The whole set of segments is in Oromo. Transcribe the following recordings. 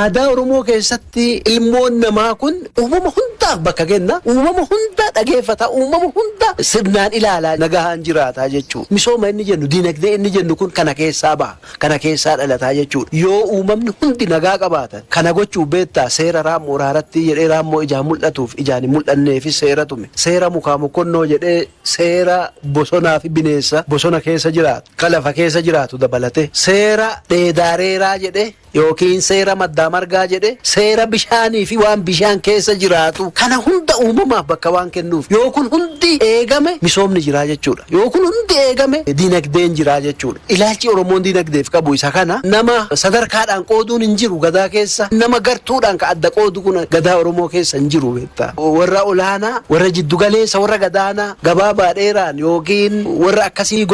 aadaa Oromoo keessatti ilmoon namaa kun uumama hundaaf bakka kenna, uumama hunda dhageeffata, uumama hunda sirnaan ilaalaa nagahaan jiraata jechuudha. Misooma inni jennu, diinagdee inni jennu kun kana keessaa baha, kana keessaa dhalataa jechuudha. Yoo uumamni hundi nagaa qabaatan kana gochuu beektaa seera raammoo raaratti jedhee raammoo ijaan mul'atuuf ijaan hin mul'anneefi seera tume. Seera mukaa mukonnoo jedhee seera bosonaa fi bineensa bosona keessa jiraatu, ka lafa keessa jiraatu dabalate. Seera dheedaareeraa jedhee yookiin seera maddaa margaa jedhee seera bishaanii fi waan bishaan keessa jiraatu kana hunda uumamaaf bakka waan kennuuf yoo kun hundi eegame misoomni jiraa jechuudha. Yoo kun hundi eegame diinagdeen jiraa jechuudha. Ilaalchi Oromoon diinagdeef qabu isa kana nama sadarkaadhaan qooduun hin jiru gadaa keessa, nama gartuudhaan ka adda qoodu kun gadaa Oromoo keessa hin jiru beektaa. Warra olaanaa, warra jiddugaleessa, warra gadaanaa gabaabaa dheeraan yookiin warra akkasii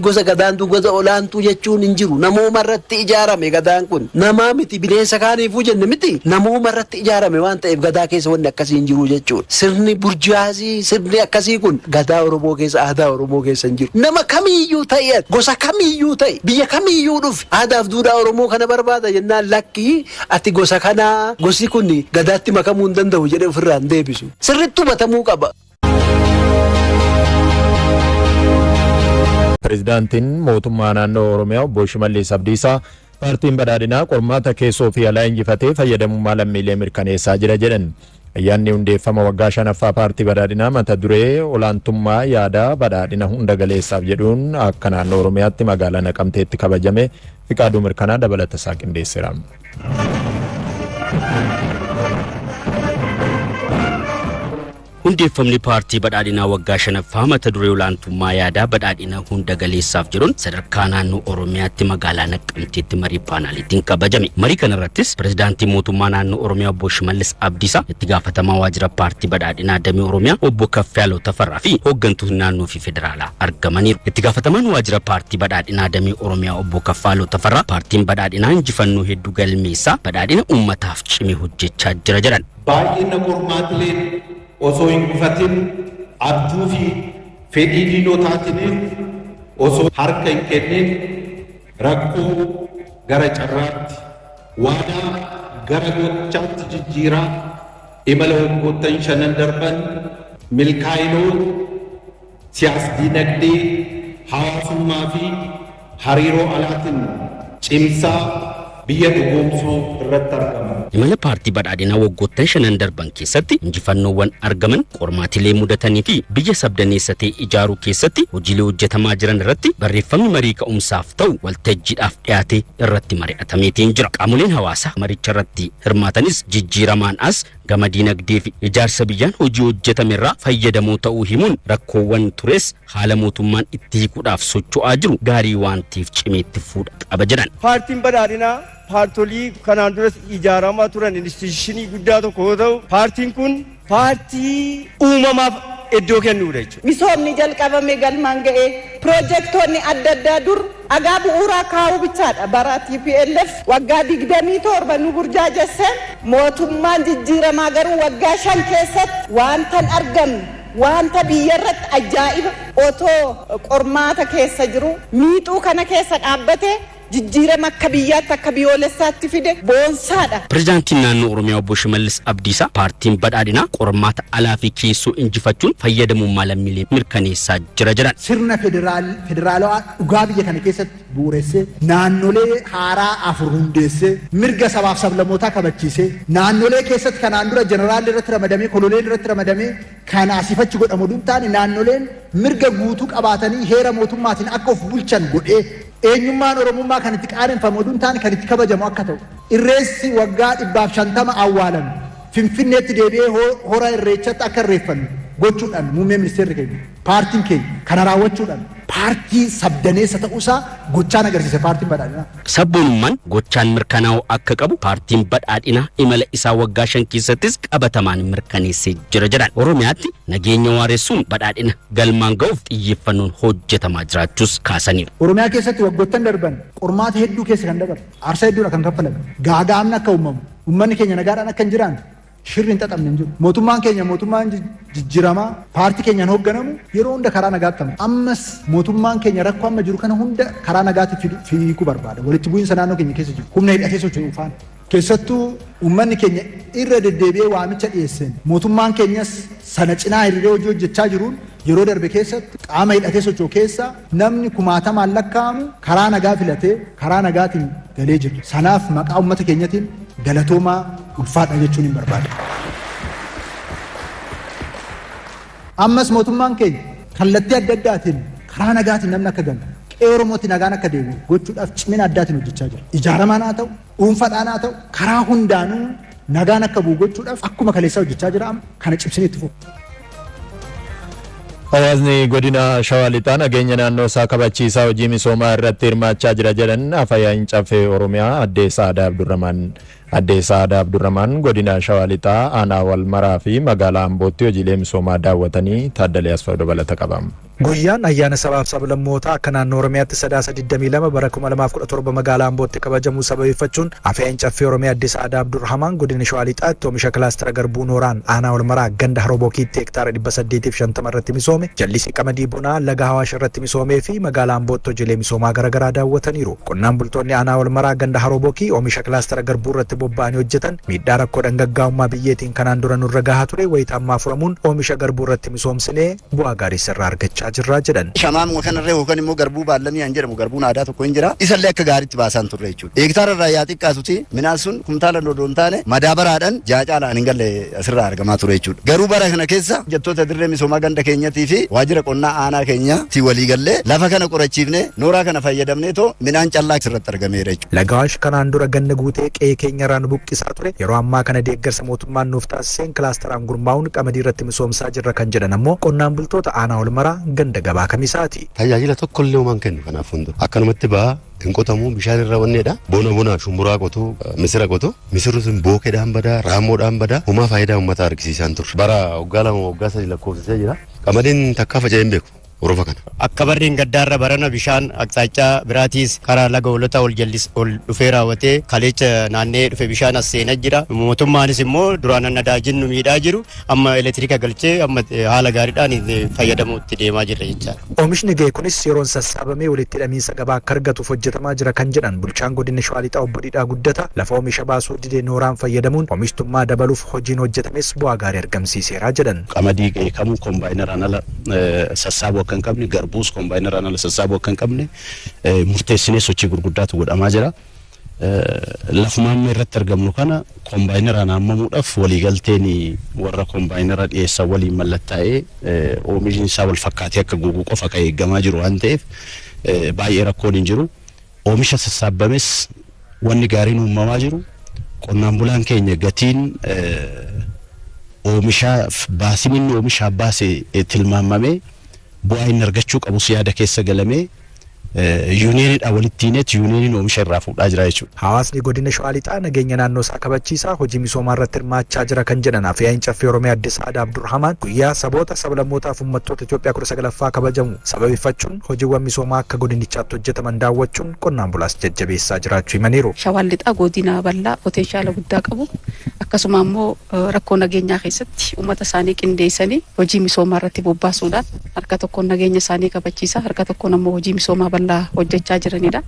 gosa gadaantuu gosa olaantuu jechuun hin jiru. Namooma irratti ijaarame gadaan kun. Namaa miti bineensa kaaniifuu jenne miti namooma irratti ijaarame waan ta'eef gadaa keessa wanni akkasii hin jiru jechuudha. Sirni burjaazii sirni akkasii kun gadaa Oromoo keessa aadaa Oromoo keessa hin jiru. Nama kamiiyyuu ta'e gosa kamiiyyuu ta'e biyya kamiiyyuu dhufe aadaaf duudhaa Oromoo kana barbaada jennaan lakkii ati gosa kanaa gosi kun gadaatti makamuu hin danda'u jedhee ofirraa hin deebisu. Sirriitti hubatamuu qaba. Pireezidaantiin mootummaa naannoo Oromiyaa obbo Shimallis Abdiisaa paartiin badhaadhinaa qormaata keessoo fi alaa injifatee fayyadamummaa lammiilee mirkaneessaa jira jedhan. Ayyaanni hundeeffama waggaa 5ffaa paartii badhaadhinaa mata duree olaantummaa yaadaa badhaadhina hunda galeessaaf jedhuun akka naannoo Oromiyaatti magaalaa Naqamteetti kabajame. Fiqaaduu Mirkanaa dabalata isaa qindeesseera. hundeeffamni paartii badhaadhinaa waggaa 5ffaa mata duree olaantummaa yaadaa badhaadhina hunda galeessaaf jedhuun sadarkaa naannoo Oromiyaatti magaalaa Naqamteetti marii paanaaliitiin kabajame. Marii kanarrattis pireezidaantii mootummaa naannoo Oromiyaa obbo Shimallis Abdiisaa, itti gaafatamaa waajjira paartii badhaadhinaa damee Oromiyaa obbo Kaffiyaaloo Tafarraa fi hooggantoonni naannoo fi federaalaa argamaniiru. Itti gaafatamaan waajjira paartii badhaadhinaa damee Oromiyaa obbo Kaffiyaaloo Tafarraa paartiin badhaadhinaa injifannoo hedduu galmeessaa badhaadhina uummataaf cimee hojjechaa jira jedhan. Baay'ina qormaatileen osoo hin gufatin abjuu fi fedhii diinotaatiiniif osoo harka hin kennin rakkoo gara carraatti waadaa gara gochaatti jijjiiraa imala waggoottan 5 darban milkaa'inoo siyaas-diinagdee hawaasummaa fi hariiroo alaatiin cimsaa biyya dhugoomsuu irratti argama. Imala paartii badhaadhinaa waggoottan 5 darban keessatti injifannoowwan argaman qormaatilee mudatanii fi biyya sabdaneessa ta'e ijaaruu keessatti hojiilee hojjetamaa jiran irratti barreeffamni marii ka'umsaaf ta'u waltajjiidhaaf dhiyaatee irratti mari'atameetiin jira. Qaamoleen hawaasaa maricha irratti hirmaatanis jijjiiramaan as gama diinagdee fi ijaarsa biyyaan hojii hojjetame irraa fayyadamoo ta'uu himuun rakkoowwan tures haala mootummaan itti hiikuudhaaf socho'aa jiru gaarii waan ta'eef cimeetti fuudha qaba jedhan. Paartiin badhaadhinaa paartolii kanaan duras ijaaramaa turan instituushinii guddaa tokko yoo ta'u paartiin kun paartii uumamaaf iddoo kennuudha jechuudha. Misoomni jalqabame galmaan ga'ee piroojektonni adda addaa dur dhagaa bu'uuraa kaa'uu bichaadha. Bara TPLF waggaa 27 nu burjaajesseen mootummaan jijjiiramaa garuu waggaa 5 keessatti wanta hin argamne wanta biyyarratti ajaa'iba otoo qormaata keessa jiru miixuu kana keessa dhaabbate jijjiirama akka biyyaatti akka biyyoolessaatti fide boonsaadha. Pireezidaantiin naannoo Oromiyaa obbo Shimallis Abdiisaa paartiin badhaadhinaa qormaata alaa fi keessoo injifachuun fayyadamummaa lammiilee mirkaneessaa jira jedhan. Sirna federaalawaa dhugaa biyya kana keessatti bu'uuressee naannolee haaraa 4 hundeessee mirga sabaaf sablammootaa kabachiisee naannolee keessatti kanaan dura jeneraalli irratti ramadamee koloneel irratti ramadamee kan asifachi godhamu duntaani naannoleen mirga guutuu qabaatanii heera mootummaatiin akka of bulchan godhee eenyummaan Oromummaa kan itti qaaneffamu duntaani kan itti kabajamu akka ta'u irreessi waggaa 150 awwaalame Finfinneetti deebi'ee hora irreechatti akka irreeffannu gochuudhaan muummee ministeerri keenya paartiin keenya kana raawwachuudhaan paartii sabdaneessa ta'uusaa gochaan agarsiise paartiin badhaadhinaa. Sabboonummaan gochaan mirkanaa'uu akka qabu paartiin badhaadhinaa imala isaa waggaa 5 keessattis qabatamaan mirkaneessee jira jedhan. Oromiyaatti nageenya waaressuun badhaadhina galmaan ga'uuf xiyyeeffannoon hojjetamaa jiraachuus kaasaniiru. Oromiyaa keessatti waggoottan darban qormaata hedduu keessa kan dabarre aarsaa hedduudha kan kaffalame gaaga'amni akka uumamu uummanni keenya nagaadhaan akka hin jiraanne shirriin xaxamne hin jiru. Mootummaan keenya mootummaan jijjiiramaa paartii keenyaan hoogganamu yeroo hunda karaa nagaatti ammas mootummaan keenya rakkoo amma jiru kana hunda karaa nagaatti fiiguu barbaada. Walitti bu'iinsa naannoo keenya keessa jiru humna hidhatee socho'u faana. Keessattuu uummanni keenya irra deddeebi'ee waamicha dhiyeesseen mootummaan keenyas sana cinaa hiriiree hojii hojjechaa jiruun yeroo darbe keessatti qaama hidhatee socho'u keessa namni kumaatamaan lakkaa'amu karaa nagaa filatee karaa nagaatiin galee jiru. Sanaaf maqaa uummata keenyatiin galatoomaa ulfaadha jechuun hin barbaada. Ammas mootummaan keenya kallattii adda addaatiin karaa nagaatiin namni akka galu qe'ee Oromootti nagaan akka deebi'u gochuudhaaf cimina addaatiin hojjechaa jira. Ijaaramaan haa ta'u, dhuunfaadhaan haa ta'u, karaa hundaanuu nagaan akka bu'u gochuudhaaf akkuma kaleessaa hojjechaa jira kana cimsinee itti fufu. Hawaasni godina Shawaa Lixaa nageenya naannoo isaa kabachiisaa hojii misoomaa irratti hirmaachaa jira jedhan afayyaa'in caffee Oromiyaa Aadde Sa'aadaa Abdurramaan godina Shawaa Lixaa aanaa Walmaraa fi magaalaa Ambootti hojiilee misoomaa daawwatanii Taaddalee Asfaw dabalata qabam. Guyyaan ayyaana sabaaf sablammootaa akka naannoo Oromiyaatti sadaasa 22 bara 2017 magaalaa Ambootti kabajamuu sababeeffachuun afayyaa'in caffee Oromiyaa Aadde Sa'aadaa Abdurramaan godina Shawaa Lixaatti oomisha kilaastara garbuu Nooraan aanaa Walmaraa ganda Haroo Bokiitti hektaara 850 irratti misoome jallisii qamadii bunaa laga Hawaash irratti misoomee fi magaalaa Ambootti hojiilee misoomaa garaagaraa daawwataniiru. Qonnaan bultoonni aanaa Walmaraa ganda Haroo Bokii oomisha kilaastara garbuu irratti bobba'anii hojjetan miidhaa rakkoo dhangaggaa'ummaa biyyeetiin kanaan dura nurra gahaa ture wayita ammaa furamuun oomisha garbuu irratti misoomsinee bu'aa gaarii sirraa argachaa jirraa jedhan. Shamaan kanarree yookaan immoo garbuu baallamii an jedhamu garbuun aadaa tokko hin jira. Isallee akka gaariitti baasaan turre jechuudha. Hektaara irraa yaa xiqqaatuti midhaan sun kumtaala odoon taane madaabaraadhaan jaacaalaan hin galle asirraa argamaa ture jechuudha. Garuu bara kana keessa hojjettoota dirree misoomaa ganda keenyatii fi waajjira qonnaa aanaa keenyaatti walii gallee lafa kana qorachiifne nooraa kana fayyadamnee too midhaan callaa sirratti argameera jechuudha. Laga Hawaash kanaan dura ganna guutee qe'ee keenya irraa nu buqqisaa ture yeroo ammaa kana deeggarsa mootummaan nuuf taasiseen kilaasteraan gurmaa'uun qamadii irratti misoomsaa jirra kan jedhan ammoo qonnaan bultoota aanaa Walmaraa ganda gabaa kamisaati. Tajaajila tokko illee uumaan kennu kanaaf hundu akkanumatti ba'aa hin qotamu bishaan irra wanneedha bona shumburaa qotu misira qotu misirri sun bookeedhaan badaa raammoodhaan badaa homaa faayidaa uummataa argisiisaan turre bara waggaa 2 waggaa 3 lakkoofsisee jira qamadiin takkaa faca'ee hin beeku. Orofa kana. Akka barriin gaddaarra barana bishaan aqxaachaa biraatiis karaa laga hoolota ol dhufee raawwatee kaleecha naannee dhufe bishaan as seenaa jira. Mootummaanis immoo duraan nadaajin nu miidhaa jiru amma elektiriika galchee amma haala gaariidhaan fayyadamuutti deemaa jirra jechaadha. Oomishni ga'e kunis yeroon sassaabamee walitti hidhamiinsa gabaa akka argatuuf hojjetamaa jira kan jedhan bulchaan godina Shawaa Lixaa obbo Didhaa Guddata lafa oomisha baasuu didee nooraan fayyadamuun oomishtummaa dabaluuf hojiin hojjetames bu'aa gaarii argamsiiseera jedhan. Qamadii ga'e kamuu kombaayineraan ala sassaabuu kan qabne garbuus kombaayineraan ala sassaabuu kan qabne murteessinee sochii gurguddaatu godhamaa jira. Lafumaan irratti argamnu kana kombaayineraan haammamuudhaaf waliigalteen warra kombaayineraa dhiyeessan waliin mallattaa'ee oomishni isaa wal fakkaatee akka guutuu qofa kan eegamaa jiru waan ta'eef baay'ee rakkoon hin jiru. Oomisha sassaabames wanni gaariin uumamaa jiru. Qonnaan bulaan keenya gatiin oomishaaf baasiin oomishaa baase tilmaamamee bu'aa inni argachuu qabus yaada keessa galamee yuuniyeeniidhaan walitti hiineet yuuniyeeniin oomisha irraa fuudhaa jira jechuudha. Hawaasni godina Shawaa Lixaa nageenya naannoo isaa kabachiisaa hojii misoomaa irratti hirmaachaa jira kan jedhan afayyaa'in caffee Oromiyaa Aadde Sa'aadaa Abdurramaan guyyaa saboota sablammootaaf uummattoota Itoophiyaa 19ffaa kabajamu sababeeffachuun hojiiwwan misoomaa akka godinichaatti hojjetaman daawwachuun qonnaan bulaas jajjabeessaa jiraachuu himaniiru. Shawaan Lixaa godina bal'aa potenshaala guddaa qabu akkasuma immoo rakkoo nageenyaa keessatti uummata isaanii qindeessanii hojii misoomaa irratti bobbaasuudhaan harka tokkoon nageenya isaanii kabachiisaa harka tokkoon ammoo hojii misoomaa bal'aa hojjechaa jiranidha.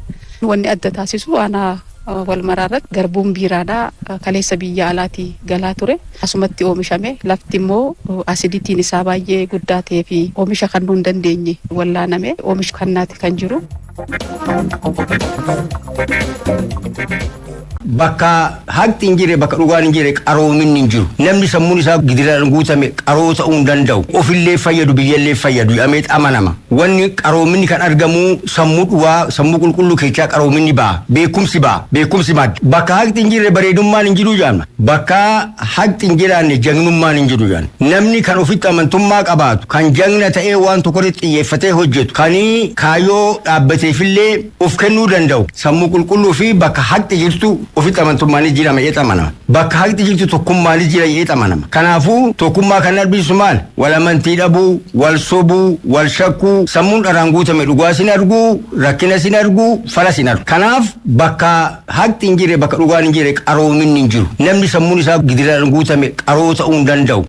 Wanni adda taasisu aanaa Walmaraa irratti garbuun biiraadhaa kaleessa biyya alaatii galaa ture asumatti oomishame lafti immoo asiditiin isaa baay'ee guddaa ta'ee fi oomisha kannuu hin dandeenye wallaaname oomisha kannaati kan jiru. Bakka haqni hin jirre bakka dhugaan hin jirre qaroominni hin jiru. Namni sammuun isaa gidiraan guutame qaroo ta'uu hin danda'u. Ofillee fayyadu biyyallee fayyadu jedhamee amanama. Wanni qaroominni kan argamu sammuu dhugaa sammuu qulqulluu keessaa qaroominni ba'a. Beekumsi ba'a. Beekumsi madda. Bakka haqni hin jirre bareedummaan hin jiru jaanna. Bakka haqni hin jiraanne jagnummaan hin jiru jaanna. Namni kan ofitti amantummaa qabaatu kan jagna ta'ee waan tokkotti xiyyeeffatee hojjetu kan kaayyoo dhaabbateefillee of kennuu danda'u. Sammuu qulqulluu fi bakka haqni jirtu ofitti amantummaan jijjiirama jedhee amanama. Bakka haqni jirtu tokkummaan jijjiira jedhee amanama. Kanaafuu tokkummaa kan arbisu maal? Wal amantii dhabuu, wal sobuu, wal shakkuu, sammuun dharaan guutame dhugaa sin argu, rakkina sin argu, fala sin argu. Kanaaf bakka haqni hin jirre bakka dhugaan hin jirre qaroominni hin jiru. Namni sammuun isaa gidiraan guutame qaroo ta'uu hin danda'u.